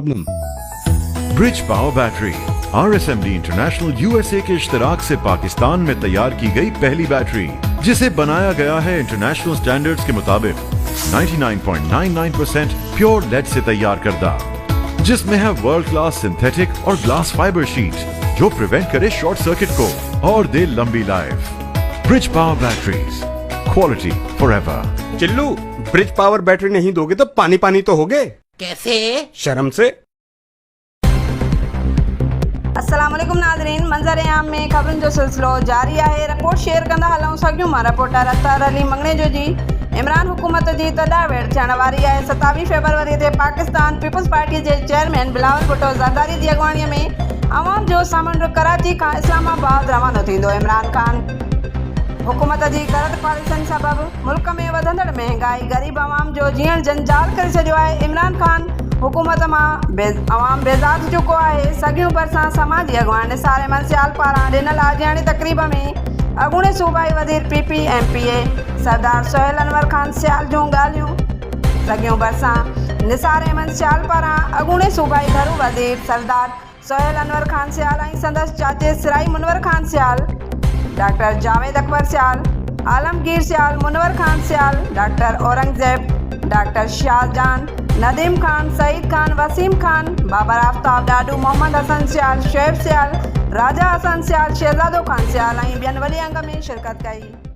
Bridge power battery RSMD international USA के इश्तराक से पाकिस्तान में तैयार की गई पहली बैटरी, जिसे बनाया गया है इंटरनेशनल स्टैंडर्ड्स के मुताबिक 99.99% प्योर लेड से तैयार करदा, जिसमें है वर्ल्ड क्लास सिंथेटिक और ग्लास फाइबर शीट जो प्रिवेंट करे शॉर्ट सर्किट को और दे लंबी life. Bridge power batteries, quality forever. Chillu, bridge power battery नहीं दोगे तो पानी पानी तो होगे। कैसे? शर्म से। अस्सलाम वालेकुम नाज़रीन, मंज़र आम में ख़बरुनि जो सिलसिलो जारी है। रिपोर्ट शेयर कंदा हलूं सघियूं मां रिपोर्टर अतर अली मंगणे जो जी। इमरान हुकूमत जी तॾावेड़ थियण वारी आहे। 27 फरवरी ते पाकिस्तान पीपल्स पार्टी जे चेयरमैन बिलावल भुट्टो ज़रदारी जी अॻुवाणीअ में आवाम जो सामंड कराची खां इस्लामाबाद रवानो थींदो। इमरान ख़ान हुकूमत जी ग़लत पॉलिसियुनि सबबि मुल्क में वधंदड़ महांगाई गरीब आवाम जो जीअण जंजाल करे छॾियो आहे। इमरान ख़ान हुकूमत मां आवाम बेज़ार थी चुको आहे। सॻियूं भरिसां समाजी अॻुवान निसार अहमद सियाल पारां ॾिनल आजियाणी तक़रीब में अॻूणे सूबाई वज़ीर PPMPA सरदार सोहेल अनवर ख़ान सियाल जूं ॻाल्हियूं। सॻियूं भरिसां निसार अहमद सियाल पारां अॻूणे सूबाई घरू वज़ीर सरदार सोहेल अनवर ख़ान सियाल ऐं संदसि चाचे सिराई मुनवर ख़ान सियाल, डॉक्टर जावेद अकबर सियाल, आलमगीर सियाल, मुनवर ख़ान सियाल, डॉक्टर औरंगज़ेब, डॉक्टर शाहजहान, नदीम ख़ान, सईद ख़ान, वसीम ख़ान, बाबर आफ्ताब, डाडू, मोहम्मद हसन सियाल, शुएब सियाल, राजा हसन सियाल, शहजादो ख़ान सियाल ऐं ॿियनि वॾे अंग में शिरकत कई।